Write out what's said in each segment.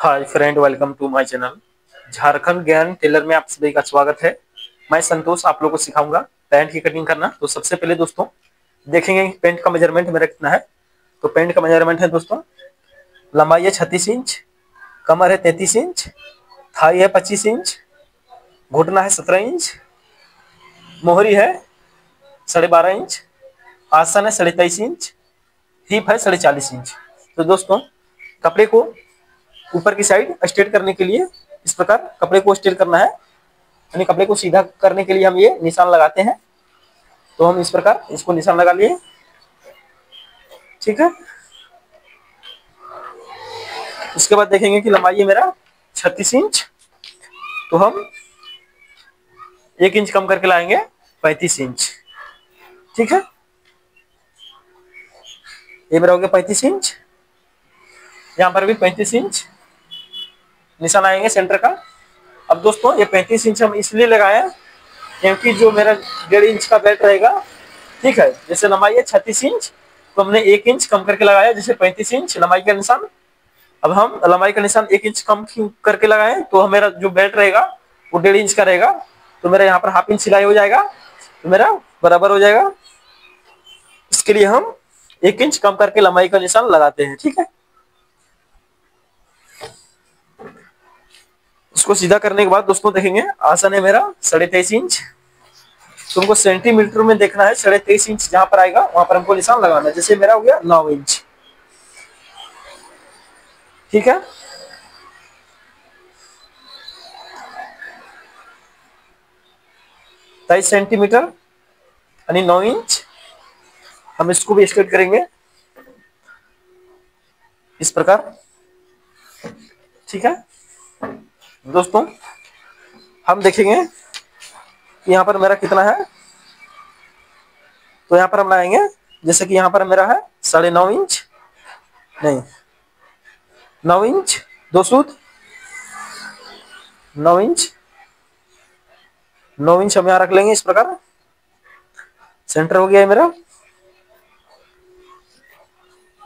Hi friend, welcome to my channel. Jharkhand Gyan टेलर में आप सभी का स्वागत है। मैं संतोष आप लोगों को सिखाऊंगा पैंट की कटिंग करना। तो सबसे पहले दोस्तों देखेंगे पैंट का मेजरमेंट मेरा कितना है। तो पैंट का मेजरमेंट है दोस्तों, लंबाई है 36 इंच, कमर है 33 इंच, थाई है 25 इंच, घुटना है 17 इंच, मोहरी है 12.5 इंच, आसन है 23.5 इंच, हिप है 40.5 इंच। तो दोस्तों कपड़े को ऊपर की साइड स्ट्रेट करने के लिए इस प्रकार कपड़े को स्ट्रेट करना है, यानी कपड़े को सीधा करने के लिए हम ये निशान लगाते हैं। तो हम इस प्रकार इसको निशान लगा लिए, ठीक है। उसके बाद देखेंगे कि लंबाई है मेरा 36 इंच, तो हम 1 इंच कम करके लाएंगे 35 इंच, ठीक है। ये मेरा हो गया 35 इंच, यहाँ पर भी 35 इंच निशान आएंगे सेंटर का। अब दोस्तों ये 35 इंच हम इसलिए लगाए क्योंकि जो मेरा 1.5 इंच का बेल्ट रहेगा, ठीक है। जैसे लंबाई है 36 इंच, तो हमने 1 इंच कम करके लगाया, जैसे 35 इंच लंबाई का निशान। अब हम लंबाई का निशान 1 इंच कम क्यों करके लगाए, तो मेरा जो बेल्ट रहेगा वो 1.5 इंच का रहेगा, तो मेरा यहाँ पर हाफ इंच सिलाई हो जाएगा, तो मेरा बराबर हो जाएगा। इसके लिए हम 1 इंच कम करके लंबाई का निशान लगाते हैं, ठीक है। इसको सीधा करने के बाद दोस्तों देखेंगे आसन है मेरा 23.5 इंच। तुमको सेंटीमीटर में देखना है, 23.5 इंच जहां पर आएगा वहां पर हमको निशान लगाना है। जैसे मेरा हो गया 9 इंच, ठीक है। 23 सेंटीमीटर यानी 9 इंच। हम इसको भी स्ट्रेट करेंगे इस प्रकार, ठीक है। दोस्तों हम देखेंगे कि यहाँ पर मेरा कितना है, तो यहाँ पर हम लाएंगे, जैसे कि यहाँ पर मेरा है 9.5 इंच, नहीं 9 इंच 2 सूत, 9 इंच 9 इंच हम यहाँ रख लेंगे इस प्रकार। सेंटर हो गया है मेरा,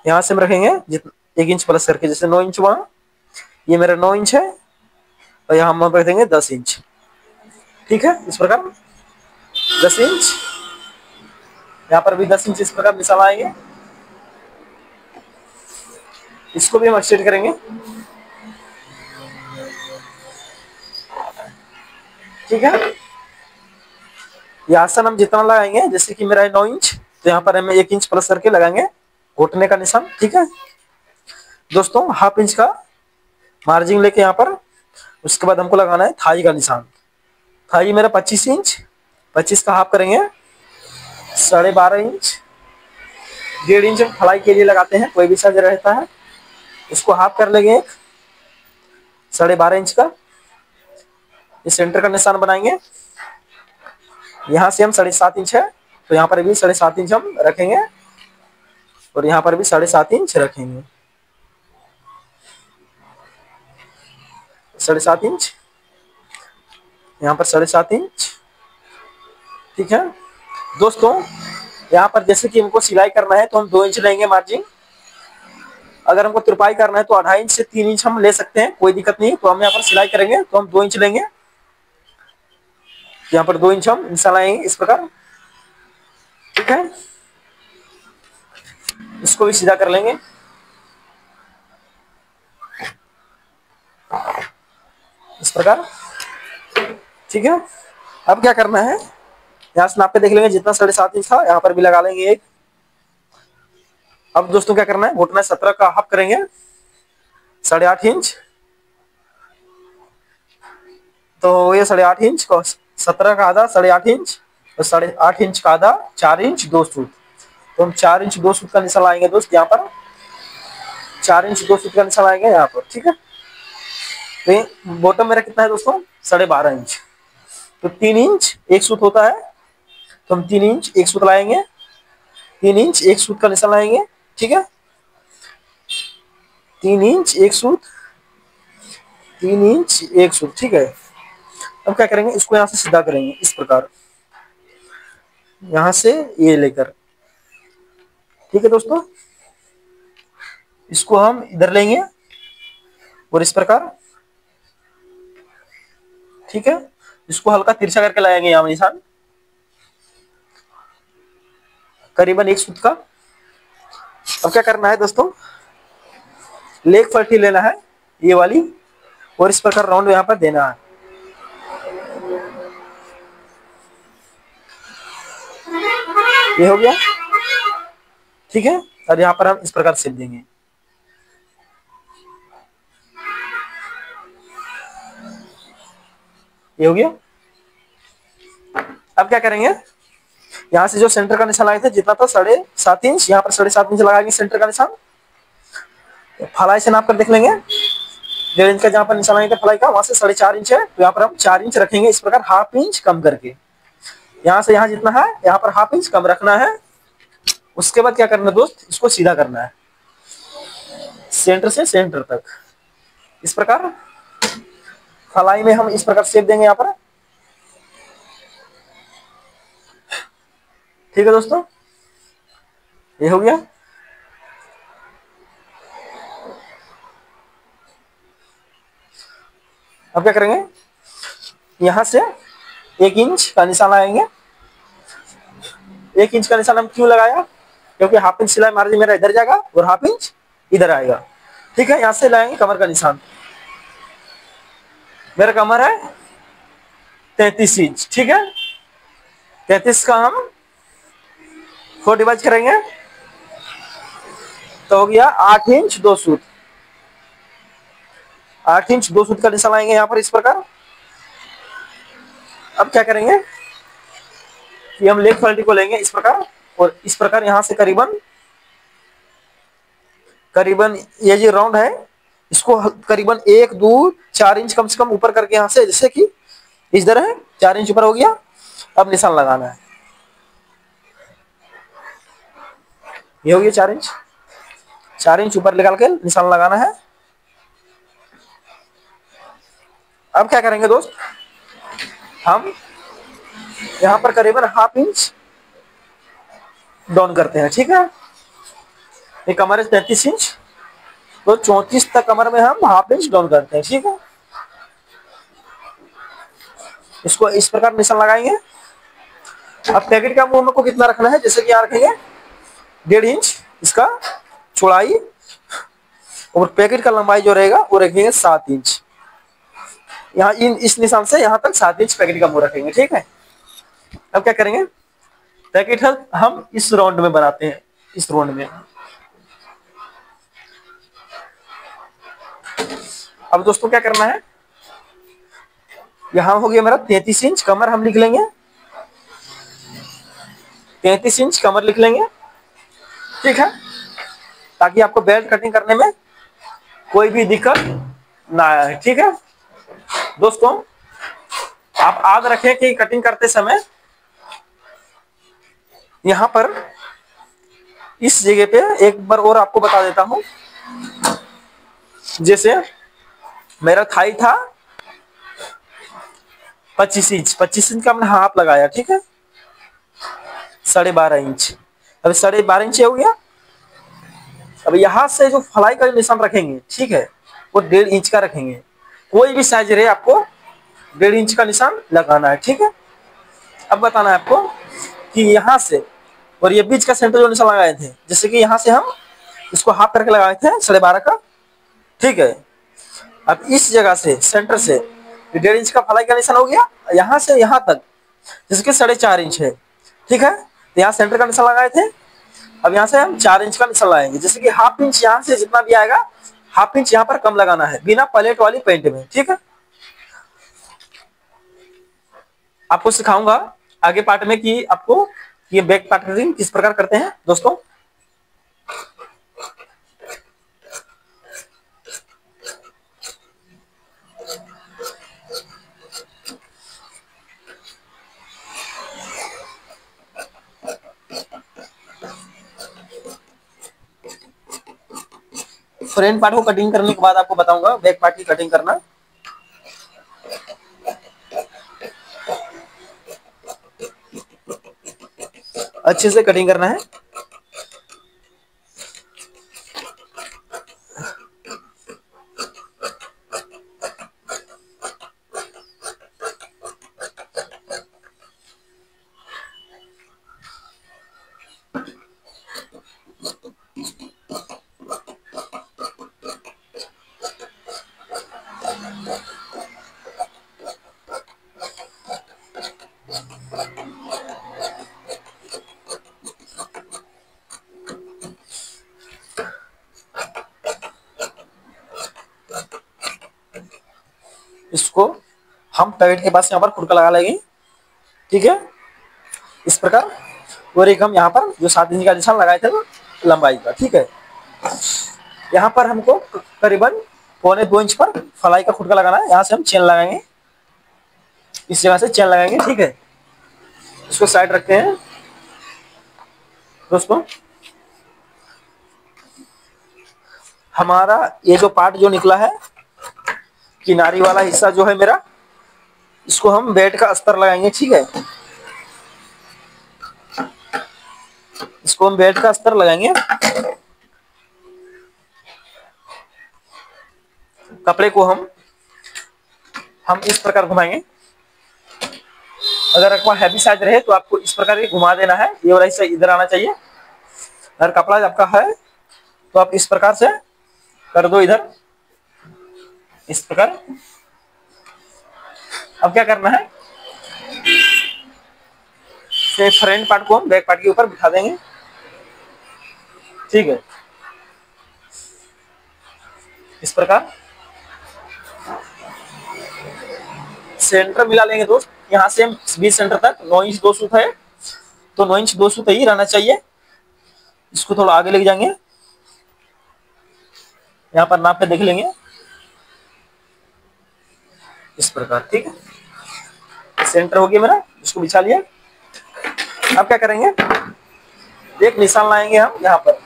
यहाँ से हम रखेंगे जितना 1 इंच प्लस करके, जैसे 9 इंच वहां, ये मेरा 9 इंच है, और यहाँ हम रख देंगे 10 इंच, ठीक है। इस प्रकार 10 इंच, यहाँ पर भी 10 इंच इस प्रकार निशान आएंगे। इसको भी हम स्ट्रेट करेंगे, ठीक है। ये आसन हम जितना लगाएंगे, जैसे कि मेरा है 9 इंच, तो यहाँ पर हमें 1 इंच प्लस करके लगाएंगे घुटने का निशान, ठीक है। दोस्तों हाफ इंच का मार्जिन लेके यहाँ पर, उसके बाद हमको लगाना है थाई का निशान। थाई मेरा 25 इंच, 25 का हाफ करेंगे 12.5 इंच, 1.5 इंच हम फलाई के लिए लगाते हैं, कोई भी साइज रहता है, उसको हाफ कर लेंगे एक 12.5 इंच का। इस सेंटर का निशान बनाएंगे, यहाँ से हम 7.5 इंच है, तो यहाँ पर भी 7.5 इंच हम रखेंगे, और यहाँ पर भी 7.5 इंच रखेंगे, 7.5 इंच, यहाँ पर 7.5 इंच, ठीक है। दोस्तों यहाँ पर जैसे कि हमको सिलाई करना है तो हम 2 इंच लेंगे मार्जिन। अगर हमको तुरपाई करना है तो 2.5 इंच से 3 इंच हम ले सकते हैं, कोई दिक्कत नहीं। तो हम यहाँ पर सिलाई करेंगे तो हम 2 इंच लेंगे, यहाँ पर 2 इंच हम निशान लगाएंगे इस प्रकार, ठीक है। इसको भी सीधा कर लेंगे इस प्रकार, ठीक है। अब क्या करना है, यहाँ से नाप के देख लेंगे, जितना 7.5 इंच था यहाँ पर भी लगा लेंगे एक। अब दोस्तों क्या करना है, घुटना 17 का हाफ करेंगे 8.5 इंच, तो ये 8.5 इंच को 17 का आधा 8.5 इंच, और 8.5 इंच का आधा 4 इंच 2 सूत। तो हम 4 इंच 2 सूत का निशान लाएंगे दोस्त, यहाँ पर 4 इंच 2 सूत का निशान लाएंगे यहाँ पर, ठीक है। तो बॉटम मेरा कितना है दोस्तों, 12.5 इंच, तो 3 इंच 1 सूत होता है, तो हम 3 इंच 1 सूत लाएंगे, 3 इंच 1 सूत का निशान लाएंगे, ठीक है। 3 इंच 1 सूत, 3 इंच 1 सूत, ठीक है। अब क्या करेंगे, इसको यहाँ से सीधा करेंगे इस प्रकार, यहाँ से ये लेकर, ठीक है दोस्तों। इसको हम इधर लेंगे और इस प्रकार, ठीक है। इसको हल्का तिरछा करके लगाएंगे यहाँ निशान, करीबन 1 सूत का। अब क्या करना है दोस्तों, लेग पट्टी लेना है ये वाली, और इस प्रकार राउंड यहाँ पर देना है। ये हो गया, ठीक है। अब यहाँ पर हम इस प्रकार सिल देंगे। ये हो गया। अब क्या करेंगे, यहाँ से जो सेंटर का निशान लगाए थे जितना था 7.5 इंच, यहाँ पर 7.5 इंच लगाएंगे सेंटर का निशान। फलाई से नाप कर देख लेंगे, 1.5 इंच का जहाँ पर निशान लगाए थे फलाई का, वहां से 4.5 इंच है, तो यहाँ पर हम 4 इंच रखेंगे इस प्रकार, ½ इंच कम करके। यहाँ से यहाँ जितना है यहाँ पर ½ इंच कम रखना है। उसके बाद क्या करना है दोस्त, इसको सीधा करना है सेंटर से सेंटर तक, इस प्रकार। फलाई में हम इस प्रकार शेप देंगे यहाँ पर, ठीक है दोस्तों। ये हो गया। अब क्या करेंगे, यहां से 1 इंच का निशान लगाएंगे। 1 इंच का निशान हम क्यों लगाया, क्योंकि ½ इंच सिलाई मार्जिन मेरा इधर जाएगा और ½ इंच इधर आएगा, ठीक है। यहां से लगाएंगे कमर का निशान। मेरा कमर है 33 इंच, ठीक है। 33 का हम 4 डिवाइड करेंगे तो हो गया 8 इंच 2 सूत। 8 इंच 2 सूत का निशान लाएंगे यहाँ पर इस प्रकार। अब क्या करेंगे कि हम लेग पट्टी को लेंगे इस प्रकार, और इस प्रकार यहाँ से करीबन ये जो राउंड है इसको करीबन 1 2 4 इंच कम से कम ऊपर करके यहाँ से, जैसे कि इधर है 4 इंच ऊपर हो गया। अब निशान लगाना है, ये हो गया 4 इंच। 4 इंच ऊपर निकाल के निशान लगाना है। अब क्या करेंगे दोस्त, हम यहाँ पर करीबन ½ इंच डाउन करते हैं, ठीक है। ये कमर है 33 इंच, तो 34 तक कमर में हम ½ इंच डाउन करते हैं, ठीक है। इसको इस प्रकार निशान लगाएंगे। अब पैकेट का मुंह को कितना रखना है, जैसे कि यहाँ रखेंगे 1.5 इंच इसका चौड़ाई, और पैकेट का लंबाई जो रहेगा वो रखेंगे 7 इंच। यहाँ इस निशान से यहाँ तक 7 इंच पैकेट का मुंह रखेंगे, ठीक है। अब क्या करेंगे, पैकेट हम इस राउंड में बनाते हैं, इस राउंड में। अब दोस्तों क्या करना है, यहां हो गया मेरा 33 इंच कमर, हम लिख लेंगे 33 इंच कमर लिख लेंगे, ठीक है, ताकि आपको बेल्ट कटिंग करने में कोई भी दिक्कत ना आए, ठीक है। दोस्तों आप याद रखें कि कटिंग करते समय यहां पर इस जगह पे एक बार और आपको बता देता हूं, जैसे मेरा थाई था 25 इंच, 25 इंच का हमने हाफ लगाया, ठीक है, 12.5 इंच। अब 12.5 इंच हो गया। अब यहां से जो फलाई का निशान रखेंगे, ठीक है, वो 1.5 इंच का रखेंगे। कोई भी साइज रहे आपको 1.5 इंच का निशान लगाना है, ठीक है। अब बताना है आपको कि यहाँ से और ये बीच का सेंटर जो निशान लगाए थे, जैसे कि यहाँ से हम इसको हाफ करके लगाए थे 12.5 का, ठीक है। अब इस जगह से सेंटर से 1.5 इंच का फलाई का निशान हो गया, यहाँ से यहाँ तक जैसे कि 4.5 इंच है, ठीक है। तो यहाँ सेंटर का निशान लगाए थे। अब यहाँ से हम 4 इंच का निशान लगाएंगे, जैसे कि ½ इंच यहाँ से जितना भी आएगा ½ इंच यहाँ पर कम लगाना है, बिना पलेट वाली पेंट में, ठीक है। आपको सिखाऊंगा आगे पार्ट में कि आपको ये बैक पार्ट कटिंग किस प्रकार करते हैं दोस्तों। फ्रंट पार्ट को कटिंग करने के बाद आपको बताऊंगा बैक पार्ट की कटिंग करना। अच्छे से कटिंग करना है। इसको हम पैकेट के पास यहाँ पर खुरका लगा लेंगे, ठीक है, इस प्रकार। और एक हम यहाँ पर जो 7 इंच का निशान लगाए थे लंबाई का, ठीक है। यहाँ पर हमको करीबन 1.25 इंच पर फलाई का खुरका लगाना है। यहाँ से हम चेन लगाएंगे, इस जगह से चेन लगाएंगे, ठीक है। इसको साइड रखते हैं दोस्तों। हमारा ये जो पार्ट जो निकला है, किनारी वाला हिस्सा जो है मेरा, इसको हम बेड का अस्तर लगाएंगे, ठीक है। इसको हम बेड का अस्तर लगाएंगे। कपड़े को हम इस प्रकार घुमाएंगे। अगर आपका हैवी साइज रहे तो आपको इस प्रकार ही घुमा देना है, ये वाला हिस्सा इधर आना चाहिए। अगर कपड़ा आपका है तो आप इस प्रकार से कर दो इधर, इस प्रकार। अब क्या करना है, से फ्रंट पार्ट को हम बैक पार्ट के ऊपर बिठा देंगे, ठीक है, इस प्रकार। सेंटर मिला लेंगे दोस्त। यहाँ से हम 20 सेंटर तक 9 इंच 2 सूत है, तो 9 इंच 2 सूत ही रहना चाहिए। इसको थोड़ा आगे लेके जाएंगे, यहाँ पर नाप पे देख लेंगे, इस प्रकार, ठीक है। सेंटर हो गया मेरा, इसको बिछा लिया। अब क्या करेंगे, एक निशान लाएंगे हम यहाँ पर,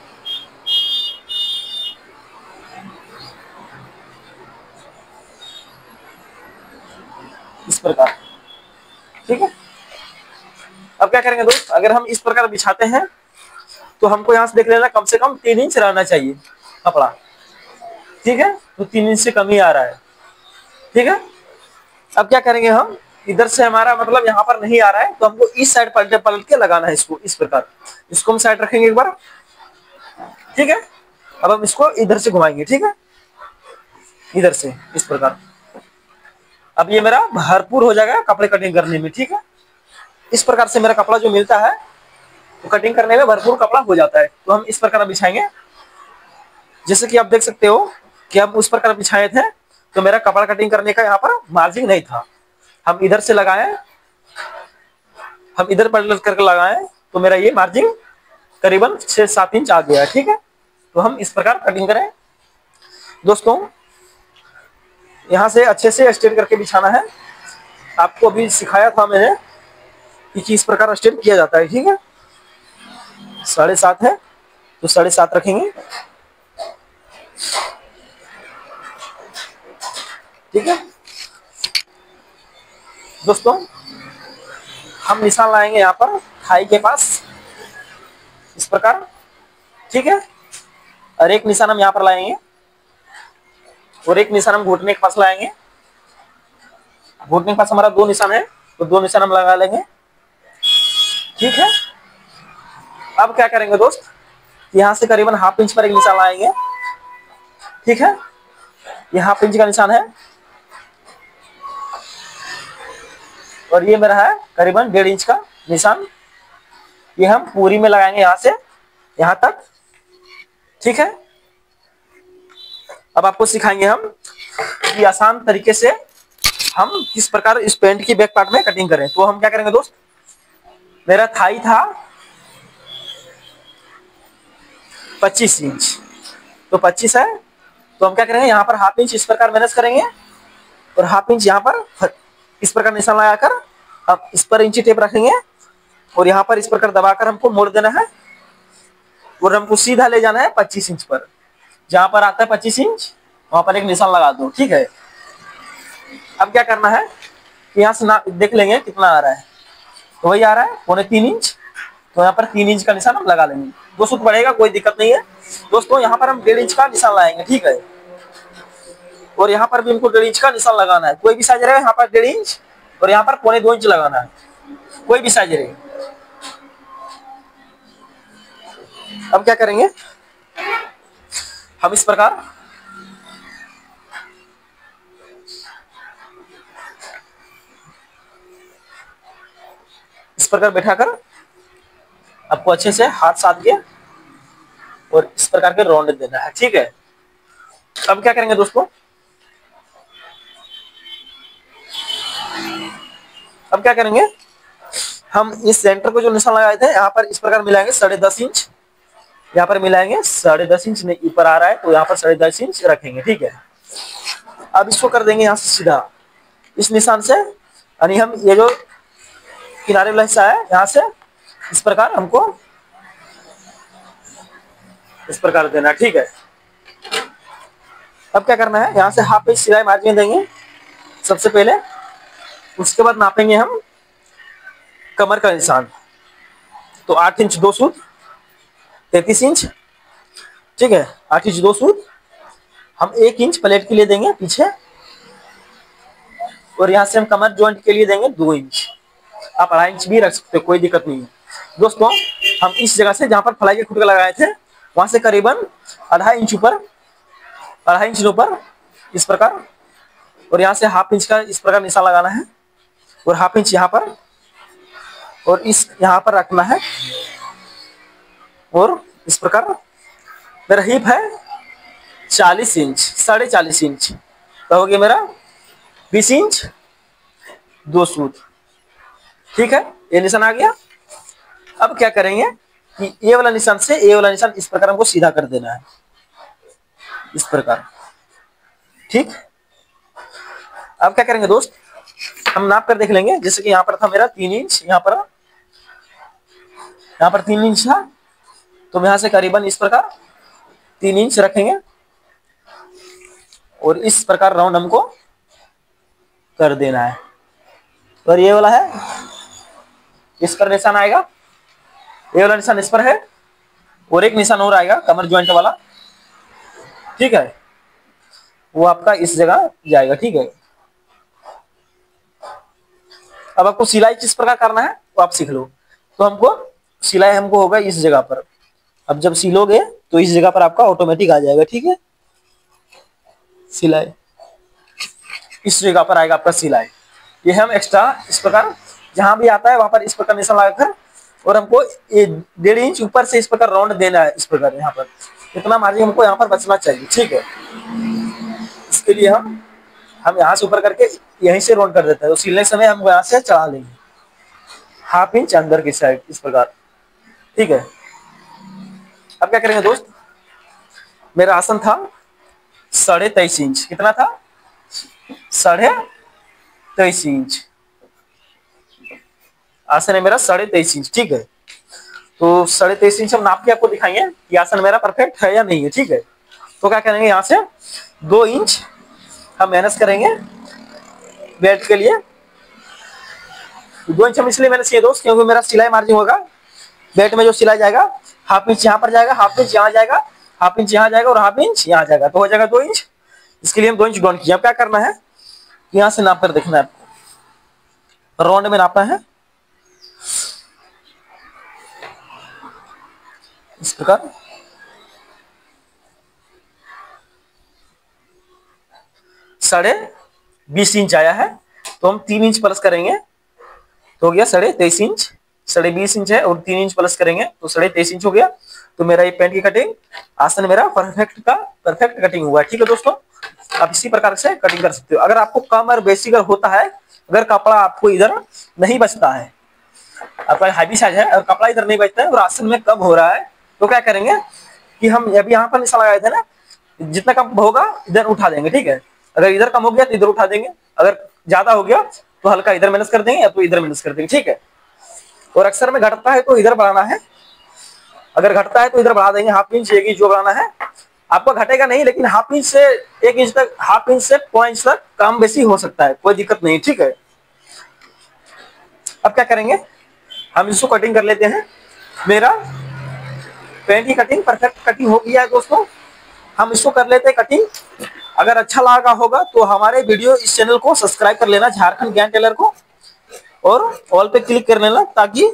इस प्रकार, ठीक है। अब क्या करेंगे दोस्त, अगर हम इस प्रकार बिछाते हैं तो हमको यहाँ से देख लेना कम से कम 3 इंच रहना चाहिए कपड़ा, ठीक है। तो 3 इंच से कम ही आ रहा है, ठीक है। अब क्या करेंगे, हम इधर से हमारा मतलब यहाँ पर नहीं आ रहा है, तो हमको इस साइड पलट के लगाना है इसको, इस प्रकार। इसको हम साइड रखेंगे एक बार, ठीक है। अब हम इसको इधर से घुमाएंगे, ठीक है, इधर से, इस प्रकार। अब ये मेरा भरपूर हो जाएगा कपड़े कटिंग करने में, ठीक है। इस प्रकार से मेरा कपड़ा जो मिलता है तो कटिंग करने में भरपूर कपड़ा हो जाता है। तो हम इस प्रकार बिछाएंगे, जैसे कि आप देख सकते हो कि हम उस प्रकार बिछाए थे तो मेरा कपड़ा कटिंग करने का यहाँ पर मार्जिन नहीं था। हम इधर से लगाए, हम इधर पलट करके लगाए तो मेरा ये मार्जिन करीबन 6-7 इंच आ गया है, ठीक है। तो हम इस प्रकार कटिंग करें दोस्तों। यहाँ से अच्छे से स्ट्रेट करके बिछाना है। आपको अभी सिखाया था मैंने कि इस प्रकार स्ट्रेट किया जाता है, ठीक है। 7.5 है तो 7.5 रखेंगे, ठीक है दोस्तों। हम निशान लाएंगे यहाँ पर थाई के पास, इस प्रकार, ठीक है। और एक निशान हम यहाँ पर लाएंगे और एक निशान हम घुटने के पास लाएंगे। घुटने के पास हमारा 2 निशान है तो 2 निशान हम लगा लेंगे, ठीक है। अब क्या करेंगे दोस्त, यहाँ से करीबन 1/2 इंच पर एक निशान लाएंगे, ठीक है। ये 1/2 इंच का निशान है और ये मेरा है करीबन 1.5 इंच का निशान। ये हम पूरी में लगाएंगे यहाँ से यहाँ तक, ठीक है। अब आपको सिखाएंगे हम कि आसान तरीके से हम किस प्रकार इस पैंट की बैक पार्ट में कटिंग करें। तो हम क्या करेंगे दोस्त, मेरा थाई था 25 इंच, तो 25 है तो हम क्या करेंगे, यहाँ पर 1/2 इंच इस प्रकार मैनेज करेंगे और 1/2 इंच यहाँ पर इस प्रकार निशान लगाकर अब इस पर इंची टेप रखेंगे और यहाँ पर इस प्रकार दबाकर हमको मोड़ देना है और हमको सीधा ले जाना है 25 इंच पर। जहां पर आता है 25 इंच वहां पर एक निशान लगा दो, ठीक है। अब क्या करना है, यहाँ से देख लेंगे कितना आ रहा है, तो वही आ रहा है 3.25 इंच। तो यहाँ पर 3 इंच का निशान हम लगा लेंगे। 2 सूत बढ़ेगा, कोई दिक्कत नहीं है दोस्तों। यहाँ पर हम 1.5 इंच का निशान लगाएंगे, ठीक है। और यहाँ पर भी हमको 1.5 इंच का निशान लगाना है। कोई भी साइज रहेगा, यहाँ पर 1.5 इंच और यहाँ पर 2.25 इंच लगाना है, कोई भी साइज रहेगा। अब क्या करेंगे, हम इस प्रकार बैठाकर आपको अच्छे से हाथ साध के और इस प्रकार के राउंड देना है, ठीक है। अब क्या करेंगे दोस्तों, अब क्या करेंगे, हम इस सेंटर को जो निशान लगाए थे यहाँ पर इस प्रकार मिलाएंगे 10.5 इंच, यहाँ पर मिलाएंगे 10.5 इंच ऊपर आ रहा है तो यहाँ पर 10.5 इंच रखेंगे, ठीक है। अब इसको कर देंगे यहाँ से सीधा इस निशान से, यानी हम ये जो किनारे वाला हिस्सा है यहाँ से इस प्रकार हमको इस प्रकार देना, ठीक है। अब क्या करना है, यहाँ से हाफ इंच सिलाई मार्जिन देंगे सबसे पहले, उसके बाद नापेंगे हम कमर का निशान। तो 8 इंच 2 सूत 33 इंच, ठीक है। 8 इंच 2 सूत हम 1 इंच प्लेट के लिए देंगे पीछे, और यहाँ से हम कमर जॉइंट के लिए देंगे 2 इंच। आप 2.5 इंच भी रख सकते हो, कोई दिक्कत नहीं है दोस्तों। हम इस जगह से जहाँ पर फलाई के खुटका लगाए थे वहां से करीबन 2.5 इंच ऊपर, 2.5 इंच ऊपर इस प्रकार, और यहाँ से हाफ इंच का इस प्रकार निशान लगाना है, और हाफ इंच यहाँ पर और इस यहाँ पर रखना है, और इस प्रकार मेरा हिप है 40 इंच 40.5 इंच, तो हो गया मेरा 20 इंच 2 सूत, ठीक है। ये निशान आ गया। अब क्या करेंगे कि ये वाला निशान से ये वाला निशान इस प्रकार हमको सीधा कर देना है, इस प्रकार, ठीक। अब क्या करेंगे दोस्त, हम नाप कर देख लेंगे। जैसे कि यहाँ पर था मेरा 3 इंच, यहाँ पर 3 इंच था, तो यहाँ से करीबन इस प्रकार 3 इंच रखेंगे, और इस प्रकार राउंड हमको कर देना है। और ये वाला है, इस पर निशान आएगा, ये वाला निशान इस पर है, और एक निशान और आएगा कमर जॉइंट वाला, ठीक है, वो आपका इस जगह जाएगा, ठीक है। अब आपको सिलाई किस प्रकार करना है वो आप सीख लो। तो हमको सिलाई हमको होगा इस जगह पर, अब जब सिलोगे तो इस जगह पर आपका ऑटोमेटिक आ जाएगा, ठीक है। सिलाई इस जगह पर आएगा आपका सिलाई, ये हम एक्स्ट्रा इस प्रकार जहां भी आता है वहां पर इस प्रकार निशान लगाकर, और हमको ये 1.5 इंच ऊपर से इस प्रकार राउंड देना है, इस प्रकार यहाँ पर इतना मार्जिन हमको यहाँ पर बचना चाहिए, ठीक है। इसके लिए हम यहाँ से ऊपर करके यहीं से राउंड कर देते हैं, तो सिलने समय हम यहाँ से चढ़ा लेंगे हाफ इंच अंदर की साइड इस प्रकार, ठीक है। अब क्या करेंगे दोस्त, मेरा आसन था 23.5 इंच, कितना था 23.5 इंच, आसन है मेरा 23.5 इंच, ठीक है। तो 23.5 इंच हम नाप के आपको दिखाएंगे कि आसन मेरा परफेक्ट है या नहीं है, ठीक है। तो क्या करेंगे, यहाँ से 2 इंच हम माइनस करेंगे बेल्ट के लिए। 2 इंच हम इसलिए माइनस किए दोस्त क्योंकि मेरा सिलाई मार्जिन होगा बेल्ट में, जो सिलाई जाएगा हाफ इंच यहाँ पर जाएगा, हाफ इंच यहाँ जाएगा, हाफ इंच यहाँ जाएगा, और हाफ इंच यहाँ जाएगा, तो हो जाएगा 2 इंच। इसके लिए हम 2 इंच डाउन किया। अब क्या करना है, यहाँ से नाप कर देखना है आपको, राउंड में नापना है इस प्रकार, 20.5 इंच आया है, तो हम 3 इंच प्लस करेंगे तो हो गया 23.5 इंच, 20.5 इंच है और 3 इंच प्लस करेंगे तो 23.5 इंच हो गया। तो मेरा ये पैंट की कटिंग आसन मेरा परफेक्ट कटिंग हुआ है, ठीक है दोस्तों। आप इसी प्रकार से कटिंग कर सकते हो। अगर आपको कम और बेसी अगर होता है, अगर कपड़ा आपको इधर नहीं बचता है, आपका हैवी साइज है और कपड़ा इधर नहीं बचता है और आसन में कम हो रहा है, तो क्या करेंगे कि हम अभी यहाँ पर निशान लगाए थे ना, जितना कम होगा इधर उठा देंगे, ठीक है। अगर इधर कम हो गया तो इधर उठा देंगे, अगर ज्यादा हो गया तो हल्का इधर माइनस कर देंगे या तो इधर माइनस कर देंगे, ठीक है। और अक्सर में घटता है तो इधर बढ़ाना है, अगर घटता है तो इधर बढ़ा देंगे, हाफ इंच 1 इंच जो बढ़ाना है। आपको घटेगा नहीं, लेकिन हाफ इंच से 1 इंच तक, हाफ इंच से 0.5 इंच तक कम बेसी हो सकता है, कोई दिक्कत नहीं, ठीक है। अब क्या करेंगे, हम इसको कटिंग कर लेते हैं। मेरा पैंट की कटिंग परफेक्ट कटिंग हो गया है दोस्तों, हम इसको कर लेते हैं कटिंग। अगर अच्छा लगा होगा तो हमारे वीडियो इस चैनल को सब्सक्राइब कर लेना, झारखंड ज्ञान टेलर को, और ऑल पे क्लिक कर लेना, ताकि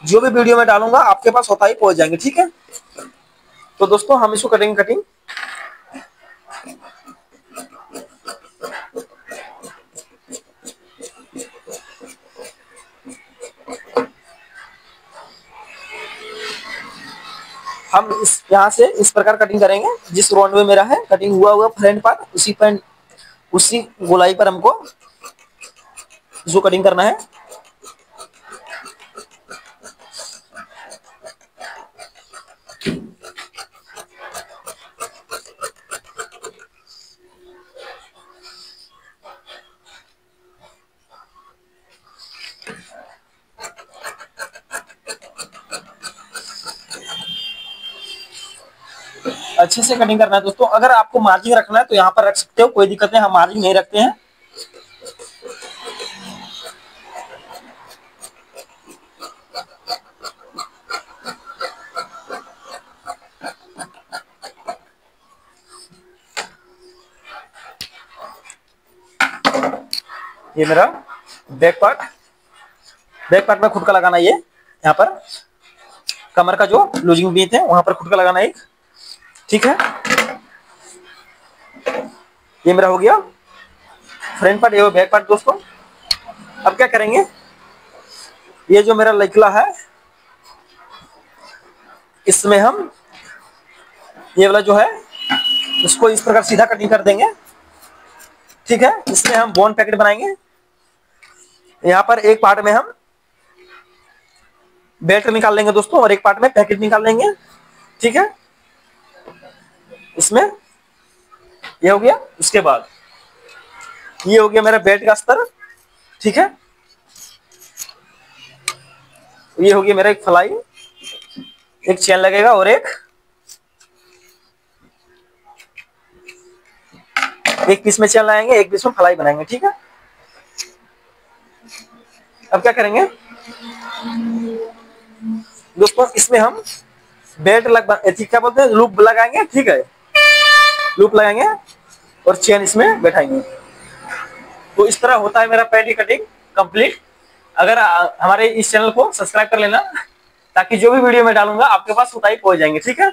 जो भी वीडियो मैं डालूंगा आपके पास होता ही पहुंच जाएंगे, ठीक है। तो दोस्तों हम इसको करेंगे कटिंग। हम इस यहाँ से इस प्रकार कटिंग करेंगे, जिस राउंड में मेरा है कटिंग हुआ फ्रंट पार्ट, उसी गोलाई पर हमको इसको कटिंग करना है। अच्छे से कटिंग करना है दोस्तों। अगर आपको मार्जिन रखना है तो यहाँ पर रख सकते हो, कोई दिक्कत नहीं, हम मार्जिन नहीं रखते हैं। ये मेरा बैक पार्ट में खुद का लगाना, ये यहाँ पर कमर का जो लूजिंग बीट है वहां पर खुद का लगाना एक, ठीक है। ये मेरा हो गया फ्रंट पार्ट, ये बैक पार्ट दोस्तों। अब क्या करेंगे, ये जो मेरा लचला है इसमें हम ये वाला जो है इसको इस प्रकार सीधा कटिंग कर देंगे, ठीक है। इसमें हम बोन पैकेट बनाएंगे। यहाँ पर एक पार्ट में हम बेल्ट निकाल लेंगे दोस्तों और एक पार्ट में पैकेट निकाल लेंगे, ठीक है। इसमें ये हो गया। उसके बाद ये हो गया मेरा बेल्ट का अस्तर, ठीक है। ये हो गया मेरा एक फ्लाई, एक चेन लगेगा और एक पीस में चेन लाएंगे, एक पीस में फ्लाई बनाएंगे, ठीक है। अब क्या करेंगे दोस्तों, इसमें हम बेल्ट क्या बोलते हैं, लूप लगाएंगे, ठीक है। लूप लगाएंगे और चेन इसमें बैठाएंगे। तो इस तरह होता है मेरा पैंट की कटिंग कंप्लीट। अगर हमारे इस चैनल को सब्सक्राइब कर लेना ताकि जो भी वीडियो मैं डालूंगा आपके पास उतना ही पहुंच जाएंगे, ठीक है।